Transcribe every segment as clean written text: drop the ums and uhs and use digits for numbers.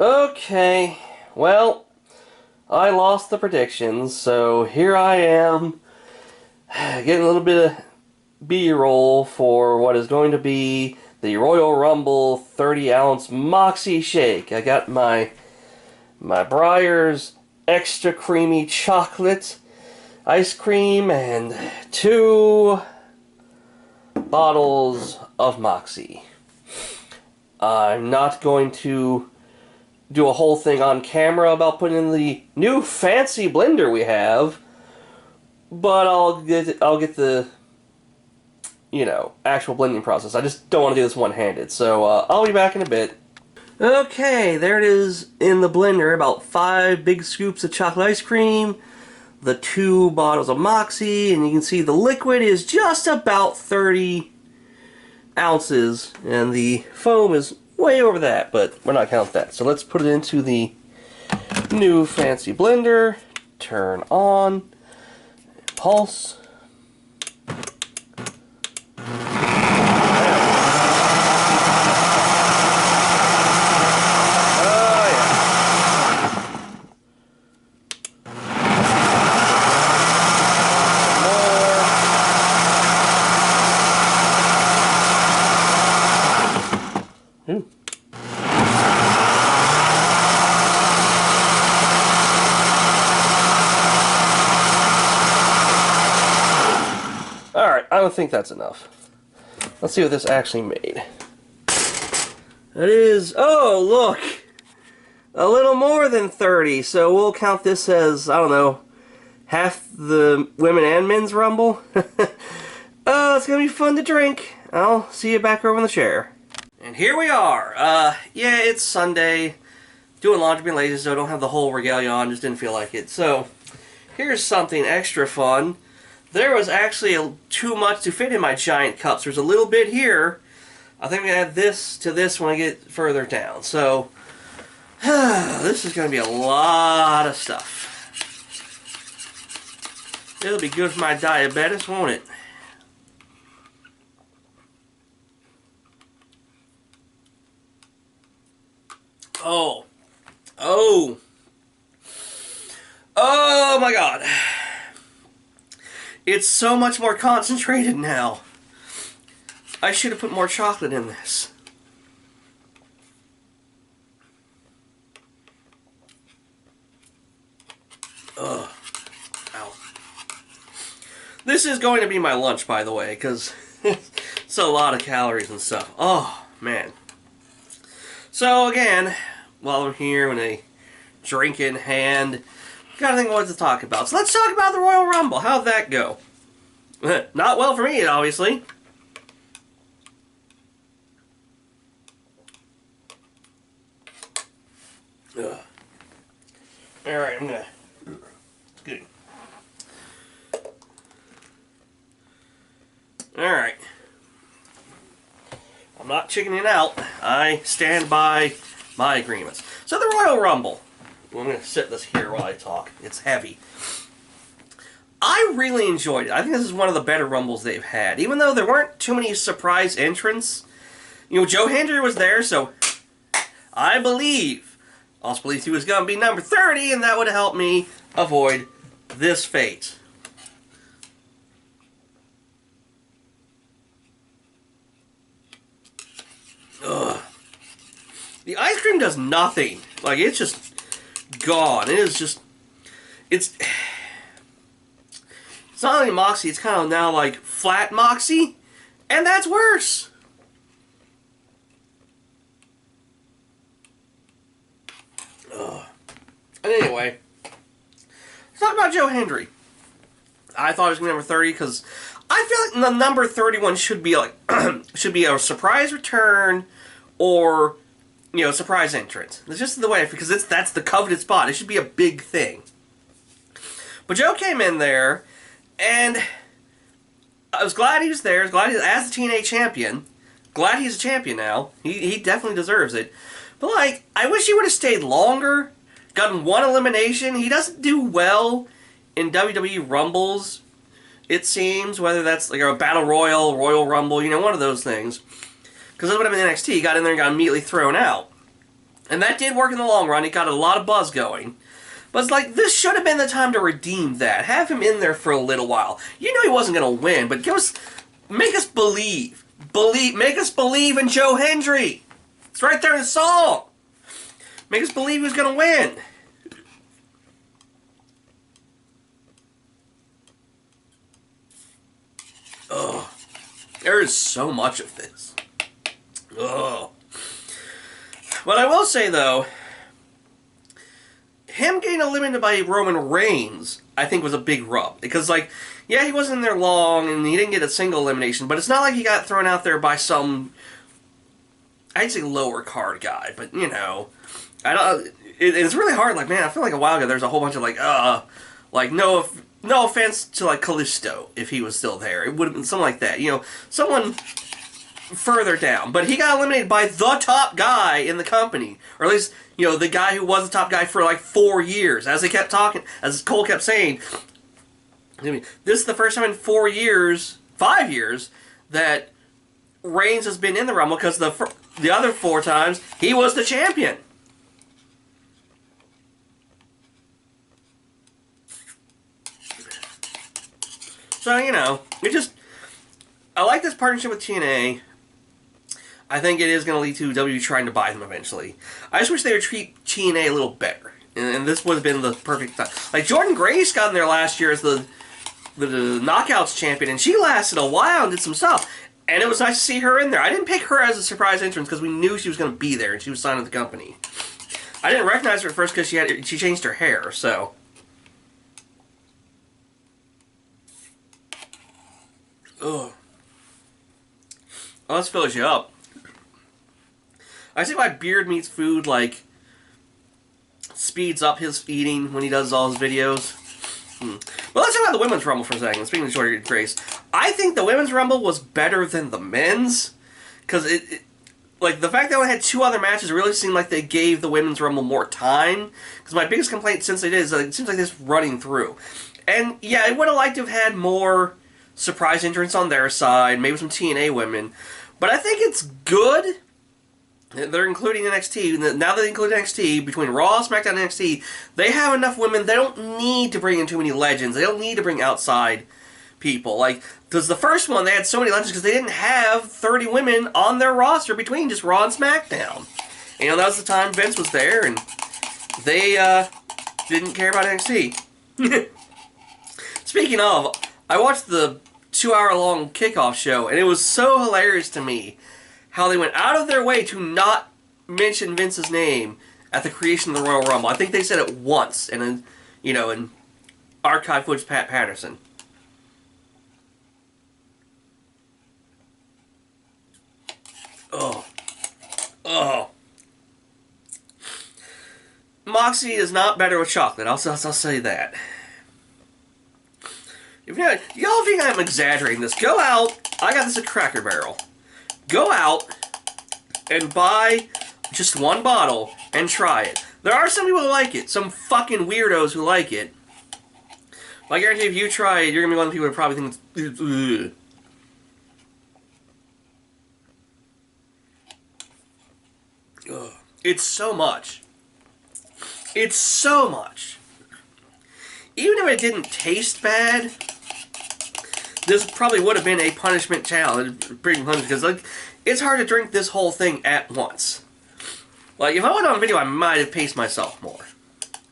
Okay, well, I lost the predictions, so here I am getting a little bit of B-roll for what is going to be the Royal Rumble 30-ounce Moxie Shake. I got my Breyers extra creamy chocolate ice cream and 2 bottles of Moxie. I'm not going to do a whole thing on camera about putting in the new fancy blender we have, but I'll get the actual blending process. I just don't want to do this one-handed, so I'll be back in a bit. Okay, there it is in the blender. About 5 big scoops of chocolate ice cream, the 2 bottles of Moxie, and you can see the liquid is just about 30 ounces, and the foam is way over that, but we're not counting that. So let's put it into the new fancy blender, turn on, pulse. Alright, I don't think that's enough. Let's see what this actually made. It is, oh look! A little more than 30, so we'll count this as, I don't know, half the women and men's rumble. It's gonna be fun to drink. I'll see you back over in the chair. And here we are. Yeah, it's Sunday. Doing laundry, being lazy, so I don't have the whole regalia on, just didn't feel like it. So, here's something extra fun. There was actually too much to fit in my giant cups. There's a little bit here. I think I'm going to add this to this when I get further down. So, this is going to be a lot of stuff. It'll be good for my diabetes, won't it? Oh. Oh. Oh my God. It's so much more concentrated now. I should have put more chocolate in this. Ugh. Ow. This is going to be my lunch, by the way, because it's a lot of calories and stuff. Oh, man. So, again, while I'm here with a drink in hand, gotta think what to talk about. So let's talk about the Royal Rumble. How'd that go? Not well for me, obviously. Ugh. Alright, I'm gonna... Good. Alright. I'm not chickening out. I stand by my agreements. So the Royal Rumble. I'm going to sit this here while I talk. It's heavy. I really enjoyed it. I think this is one of the better Rumbles they've had. Even though there weren't too many surprise entrants. You know, Joe Hendry was there, so I also believed he was going to be number 30, and that would help me avoid this fate. Ugh. The ice cream does nothing. Like, it's just gone. It is just... It's not only Moxie, it's kind of now like flat Moxie, and that's worse. Ugh. And anyway, let's talk about Joe Hendry. I thought he was going to be number 30 because I feel like the number 31 should be like should be a surprise return or surprise entrance. It's just the way, because that's the coveted spot. It should be a big thing. But Joe came in there, and I was glad he was there. I was glad he was, as the TNA champion. Glad he's a champion now. He definitely deserves it. But, like, I wish he would have stayed longer, gotten one elimination. He doesn't do well in WWE Rumbles, it seems, whether that's like a Battle Royal, Royal Rumble, one of those things. Because that's what happened in NXT. He got in there and got immediately thrown out. And that did work in the long run. It got a lot of buzz going. But it's like, this should have been the time to redeem that. Have him in there for a little while. You know he wasn't going to win, but make us believe. Make us believe in Joe Hendry. It's right there in the song. Make us believe he was going to win. Ugh. There is so much of this. Ugh. But I will say, though, him getting eliminated by Roman Reigns, I think, was a big rub. Because, like, yeah, he wasn't in there long, and he didn't get a single elimination, but it's not like he got thrown out there by some, I'd say, lower card guy. But, you know, it's really hard. Like, man, I feel like a while ago there's a whole bunch of, like, no offense to, like, Kalisto, if he was still there. It would have been something like that. You know, someone further down. But he got eliminated by the top guy in the company. Or at least, you know, the guy who was the top guy for like 4 years. As they kept talking, as Cole kept saying, this is the first time in 4 years, 5 years, that Reigns has been in the Rumble, because the other 4 times, he was the champion. So, you know, I like this partnership with TNA. I think it is going to lead to WWE trying to buy them eventually. I just wish they would treat TNA a little better. And this would have been the perfect time. Like, Jordynne Grace got in there last year as the Knockouts champion, and she lasted a while and did some stuff. And it was nice to see her in there. I didn't pick her as a surprise entrance because we knew she was going to be there and she was signed with the company. I didn't recognize her at first because she changed her hair, so. Ugh. Oh, this fills you up. I see why Beard Meats Food, like, speeds up his eating when he does all his videos. Well, let's talk about the Women's Rumble for a second. Speaking of Jordynne Grace, I think the Women's Rumble was better than the Men's. Because like, the fact that we had 2 other matches really seemed like they gave the Women's Rumble more time. Because my biggest complaint since it is, it seems like this running through. And, yeah, I would have liked to have had more surprise entrants on their side, maybe some TNA women. But I think it's good. They're including NXT. Now that they include NXT, between Raw, SmackDown, and NXT, they have enough women. They don't need to bring in too many legends. They don't need to bring outside people. Like, because the first one, they had so many legends because they didn't have 30 women on their roster between just Raw and SmackDown. You know, that was the time Vince was there, and they didn't care about NXT. Speaking of, I watched the 2-hour-long kickoff show, and it was so hilarious to me how they went out of their way to not mention Vince's name at the creation of the Royal Rumble. I think they said it once, and then, you know, in archive footage, Pat Patterson. Oh. Oh. Moxie is not better with chocolate. I'll say that. If y'all think I'm exaggerating this, go out. I got this at Cracker Barrel. Go out and buy just 1 bottle and try it. There are some people who like it. Some fucking weirdos who like it. But I guarantee if you try it, you're going to be one of the people who probably think it's... Ugh. Ugh. It's so much. It's so much. Even if it didn't taste bad, this probably would have been a punishment challenge, because like, it's hard to drink this whole thing at once. Like, if I went on video, I might have paced myself more.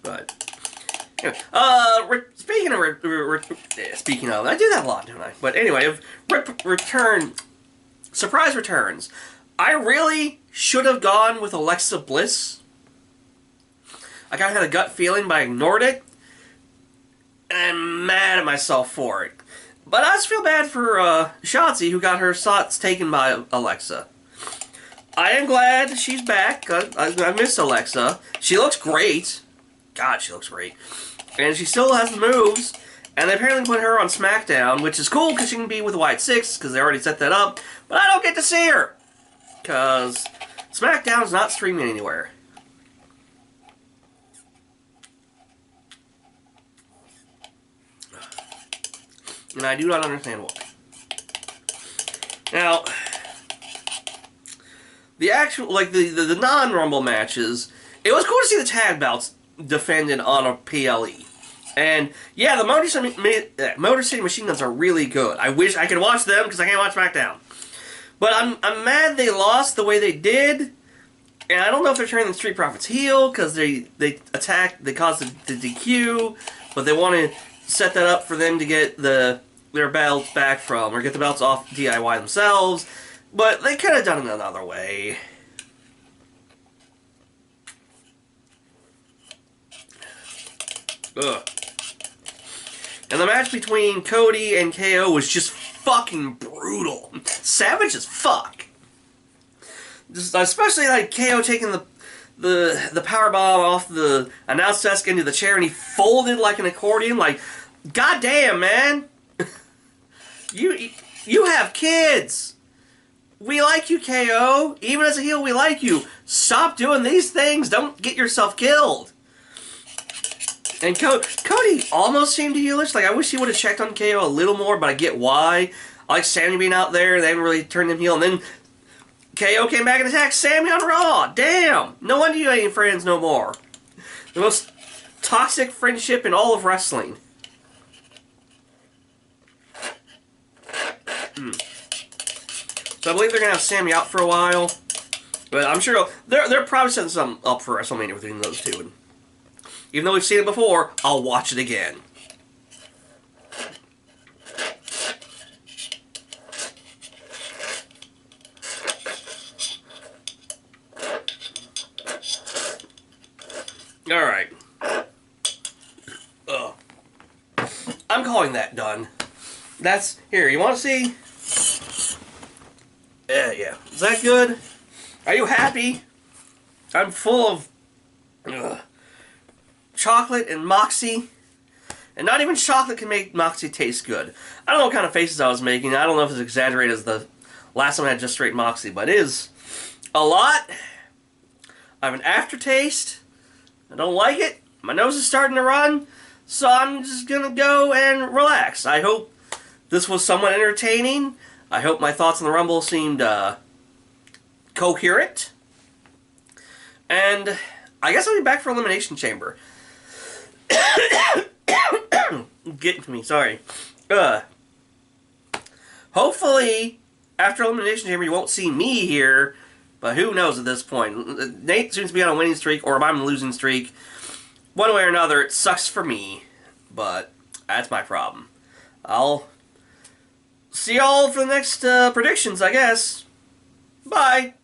But anyway, speaking of, I do that a lot, don't I? But anyway, surprise returns. I really should have gone with Alexa Bliss. I kind of had a gut feeling, but I ignored it. And I'm mad at myself for it. But I just feel bad for Shotzi, who got her slots taken by Alexa. I am glad she's back. I miss Alexa. She looks great. God, she looks great. And she still has the moves. And they apparently put her on SmackDown, which is cool because she can be with White 6, because they already set that up. But I don't get to see her, because SmackDown's not streaming anywhere. And I do not understand why. Now, the actual, like, the non-Rumble matches, it was cool to see the tag belts defended on a PLE. And, yeah, the Motor City Machine Guns are really good. I wish I could watch them, because I can't watch SmackDown. But I'm mad they lost the way they did. And I don't know if they're turning the Street Profits heel, because they caused the DQ, but they want to set that up for them to get their belts back from, or get the belts off DIY themselves. But they could have done it another way. Ugh. And the match between Cody and KO was just fucking brutal. Savage as fuck. Just, especially like KO taking the power bomb off the announce desk into the chair, and he folded like an accordion. Like, goddamn, man. You have kids. We like you, KO. Even as a heel, we like you. Stop doing these things. Don't get yourself killed. And Cody almost seemed heelish. Like, I wish he would have checked on KO a little more, but I get why. I like Sammy being out there. They haven't really turned him heel. And then KO came back and attacked Sammy on Raw. Damn. No wonder you ain't friends no more. The most toxic friendship in all of wrestling. So I believe they're going to have Sammy out for a while. But I'm sure they're probably setting something up for WrestleMania between those two. And even though we've seen it before, I'll watch it again. Alright. Ugh. I'm calling that done. That's... Here, you want to see? Yeah. Is that good? Are you happy? I'm full of... chocolate and Moxie. And not even chocolate can make Moxie taste good. I don't know what kind of faces I was making. I don't know if it's exaggerated as the last time I had just straight Moxie, but it is a lot. I have an aftertaste. I don't like it. My nose is starting to run, so I'm just gonna go and relax. I hope this was somewhat entertaining. I hope my thoughts on the Rumble seemed coherent. And I guess I'll be back for Elimination Chamber. Getting to me, sorry. Hopefully, after Elimination Chamber, you won't see me here, but who knows at this point. Nate seems to be on a winning streak, or if I'm on a losing streak. One way or another, it sucks for me, but that's my problem. I'll see y'all for the next predictions, I guess. Bye!